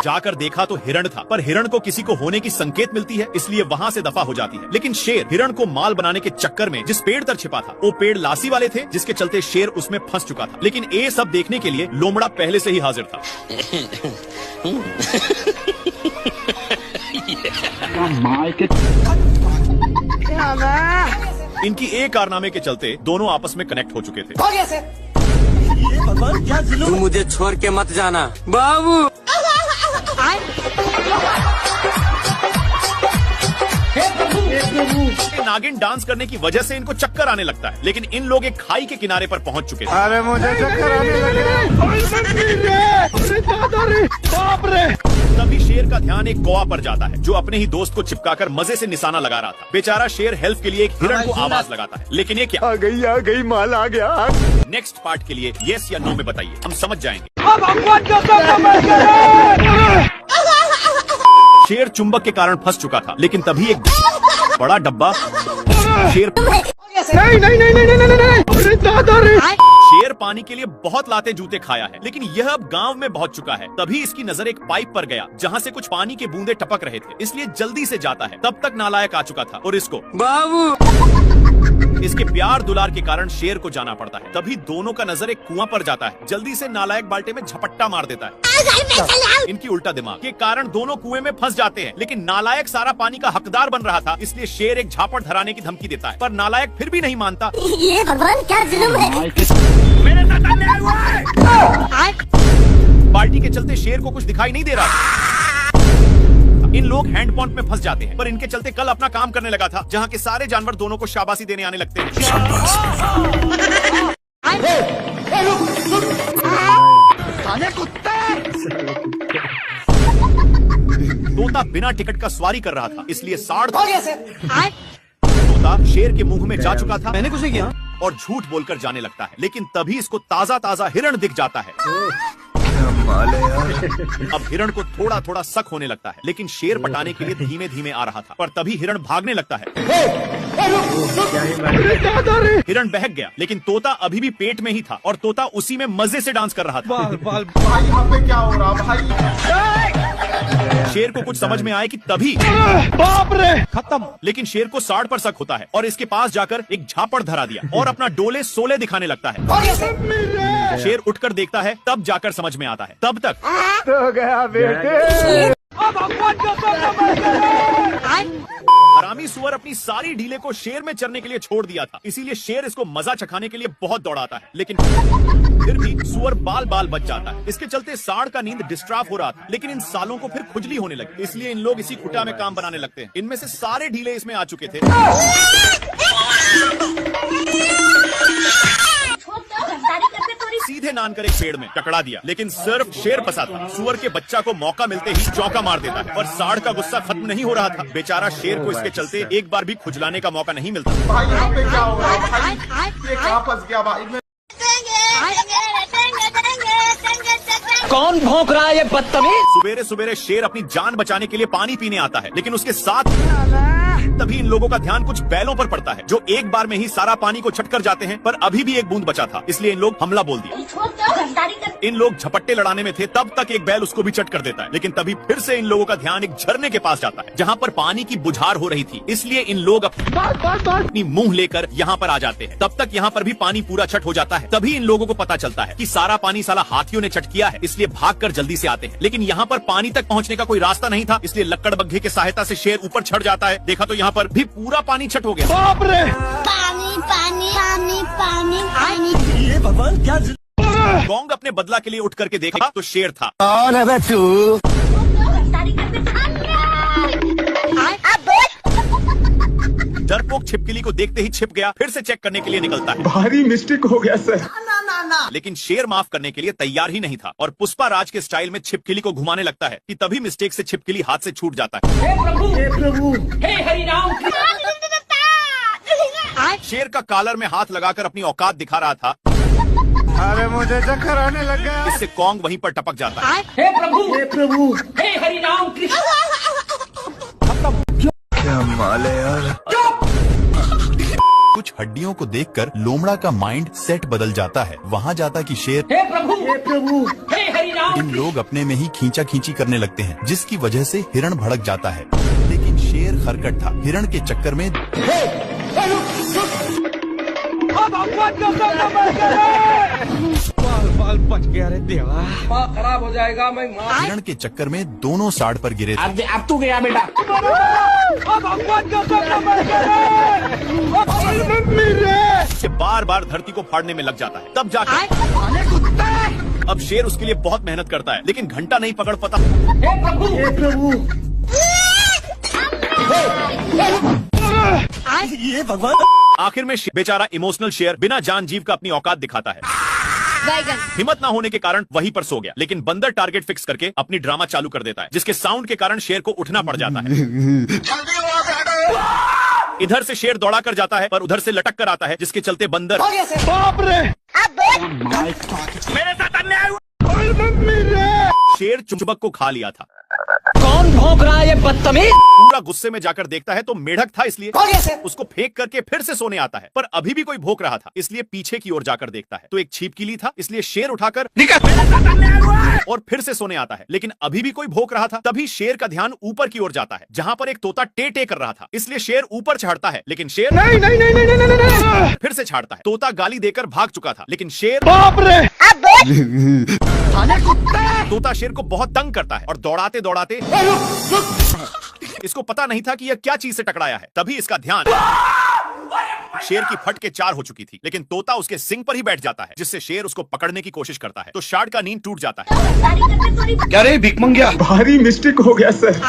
जाकर देखा तो हिरण था, पर हिरण को किसी को होने की संकेत मिलती है, इसलिए वहाँ से दफा हो जाती है। लेकिन शेर हिरण को माल बनाने के चक्कर में जिस पेड़ तर छिपा था, वो पेड़ लासी वाले थे, जिसके चलते शेर उसमें फंस चुका था। लेकिन ये सब देखने के लिए लोमड़ा पहले से ही हाजिर था। इनकी एक कारनामे के चलते दोनों आपस में कनेक्ट हो चुके थे। भगवान क्या जुल्म। तू मुझे छोड़ के मत जाना बाबू। नागिन डांस करने की वजह से इनको चक्कर आने लगता है, लेकिन इन लोग एक खाई के किनारे पर पहुंच चुके थे। अरे मुझे चक्कर आने लगे। बाप रे। तभी शेर का ध्यान एक कौवा पर जाता है, जो अपने ही दोस्त को चिपकाकर मजे से निशाना लगा रहा था। बेचारा शेर हेल्प के लिए एक हिरण को आवाज लगाता है, लेकिन ये क्या? आ गई माल आ गया। नेक्स्ट पार्ट के लिए यस या नो में बताइए, हम समझ जाएंगे। शेर चुंबक के कारण फंस चुका था, लेकिन तभी एक बड़ा डब्बा शेर शेर पानी के लिए बहुत लाते जूते खाया है, लेकिन यह अब गांव में पहुंच चुका है। तभी इसकी नजर एक पाइप पर गया, जहां से कुछ पानी के बूंदे टपक रहे थे, इसलिए जल्दी से जाता है। तब तक नालायक आ चुका था और इसको बाबू इसके प्यार दुलार के कारण शेर को जाना पड़ता है। तभी दोनों का नजर एक कुआं पर जाता है, जल्दी से नालायक बाल्टे में झपट्टा मार देता है। इनकी उल्टा दिमाग के कारण दोनों कुएं में फंस जाते हैं, लेकिन नालायक सारा पानी का हकदार बन रहा था, इसलिए शेर एक झापड़ धराने की धमकी देता है, पर नालायक फिर भी नहीं मानता। ये भगवान क्या जुल्म है। मेरे साथ अन्याय हुआ है। बाल्टी के चलते शेर को कुछ दिखाई नहीं दे रहा। इन लोग हैंड पंप में फंस जाते हैं, पर इनके चलते कल अपना काम करने लगा था, जहाँ के सारे जानवर दोनों को शाबाशी देने आने लगते हैं। तोता बिना टिकट का सवारी कर रहा था, इसलिए साड़ तोता शेर के मुंह में जा चुका था। मैंने कुछ नहीं किया और झूठ बोलकर जाने लगता है, लेकिन तभी इसको ताजा ताजा हिरण दिख जाता है। अब हिरण को थोड़ा थोड़ा शक होने लगता है, लेकिन शेर पटाने के लिए धीमे धीमे आ रहा था, पर तभी हिरण भागने लगता है। हिरण बहक गया, लेकिन तोता अभी भी पेट में ही था, और तोता उसी में मजे से डांस कर रहा था। भाई यहाँ पे क्या हो रहा भाई? शेर को कुछ समझ में आए कि तभी बाप रे खत्म। लेकिन शेर को साड़ पर शक होता है, और इसके पास जाकर एक झापड़ धरा दिया और अपना डोले सोले दिखाने लगता है। शेर उठकर देखता है, तब जाकर समझ में आता है। तब तक तो गया बेटे। हरामी सुअर अपनी सारी ढीले को शेर में चरने के लिए छोड़ दिया था, इसीलिए शेर इसको मजा चखाने के लिए बहुत दौड़ाता है, लेकिन फिर भी सुअर बाल बाल बच जाता है। इसके चलते साड़ का नींद डिस्टर्ब हो रहा था, लेकिन इन सालों को फिर खुजली होने लगी, इसलिए इन लोग इसी खुटा में काम बनाने लगते हैं। इनमें से सारे ढीले इसमें आ चुके थे। सीधे नान कर एक पेड़ में टकरा दिया, लेकिन सिर्फ शेर फंसा था। सुअर के बच्चा को मौका मिलते ही चौका मार देता है, पर साड़ का गुस्सा खत्म नहीं हो रहा था। बेचारा शेर को इसके चलते एक बार भी खुजलाने का मौका नहीं मिलता। भाई यहाँ पे क्या हो रहा है भाई? ये कहाँ फंस गया भाई? कौन भौंक रहा है ये बदतमीज? सुबेरे सुबेरे शेर अपनी जान बचाने के लिए पानी पीने आता है, लेकिन उसके साथ तभी इन लोगों का ध्यान कुछ बैलों पर पड़ता है, जो एक बार में ही सारा पानी को छटकर जाते हैं, पर अभी भी एक बूंद बचा था, इसलिए इन लोग हमला बोल दिया। इन लोग झपट्टे लड़ाने में थे, तब तक एक बैल उसको भी चट कर देता है, लेकिन तभी फिर से इन लोगों का ध्यान एक झरने के पास जाता है, जहाँ पर पानी की बुझार हो रही थी, इसलिए इन लोग अपनी मुंह लेकर यहाँ पर आ जाते हैं। तब तक यहाँ पर भी पानी पूरा छट हो जाता है। तभी इन लोगों को पता चलता है कि सारा पानी साला हाथियों ने चट किया है, इसलिए भागकर जल्दी से आते हैं, लेकिन यहाँ पर पानी तक पहुँचने का कोई रास्ता नहीं था, इसलिए लक्कड़ बग्घे की सहायता से शेर ऊपर चढ़ जाता है। देखा तो यहाँ पर भी पूरा पानी छट हो गया। बाप रे। पानी पानी पानी पानी पानी। ये भगवान क्या जुल्म। गोंग अपने बदला के लिए उठ करके देखा तो शेर था। कौन है तू? डरपोक छिपकली को देखते ही छिप गया, फिर से चेक करने के लिए निकलता है। भारी मिस्टेक हो गया सर। लेकिन शेर माफ करने के लिए तैयार ही नहीं था, और पुष्पा राज के स्टाइल में छिपकली को घुमाने लगता है कि तभी मिस्टेक से छिपकली हाथ से छूट जाता है। हे प्रभु हे हरि राम। शेर का कॉलर में हाथ लगाकर अपनी औकात दिखा रहा था। अरे मुझे चक्कर आने लग गया। इससे कॉन्ग वहीं पर टपक जाता है। हे प्रभु हे हरि राम कृष्ण। क्या माल है यार? कुछ हड्डियों को देखकर लोमड़ा का माइंड सेट बदल जाता है। वहाँ जाता कि शेर, हे प्रभु हे हरि राम। इन लोग अपने में ही खींचा खींची करने लगते हैं, जिसकी वजह से हिरण भड़क जाता है। लेकिन शेर खरकट था। हिरण के चक्कर में बाल बच गया रे देवा, खराब हो जाएगा। मैं हिरण के चक्कर में दोनों साड़ पर गिरे थे। अब तू गया बेटा। बार बार धरती को फाड़ने में लग जाता है। तब जाकर अब शेर उसके लिए बहुत मेहनत करता है, लेकिन घंटा नहीं पकड़ पाता। हे प्रभु ये भगवान। आखिर में बेचारा इमोशनल शेर बिना जान जीव का अपनी औकात दिखाता है। हिम्मत ना होने के कारण वहीं पर सो गया, लेकिन बंदर टारगेट फिक्स करके अपनी ड्रामा चालू कर देता है, जिसके साउंड के कारण शेर को उठना पड़ जाता है। इधर से शेर दौड़ा कर जाता है, पर उधर से लटक कर आता है, जिसके चलते बंदर बाप रे मेरे साथ अन्याय हुआ। शेर चुंबक को खा लिया था। कौन भौंक रहा है ये बदतमीज? पूरा गुस्से में जाकर देखता है तो मेढक था, इसलिए उसको फेंक करके फिर से सोने आता है। पर अभी भी कोई भौंक रहा था, इसलिए पीछे की ओर जाकर देखता है तो एक छिपकली था, इसलिए शेर उठाकर और फिर से सोने आता है। लेकिन अभी भी कोई भौंक रहा था। तभी शेर का ध्यान ऊपर की ओर जाता है, जहां पर एक तोता टे टे कर रहा था, इसलिए शेर ऊपर चढ़ता है। लेकिन शेर नहीं। फिर से छाड़ता है। तोता गाली देकर भाग चुका था, लेकिन शेर बाप रे तोता शेर को बहुत तंग करता है और दौड़ाते दौड़ाते इसको पता नहीं था कि यह क्या चीज से टकराया है। तभी इसका ध्यान शेर की फट के 4 हो चुकी थी, लेकिन तोता उसके सिंग पर ही बैठ जाता है, जिससे शेर उसको पकड़ने की कोशिश करता है तो शार्क का नींद टूट जाता है। क्या रे भिख मंगिया, भारी मिस्टेक हो गया सर।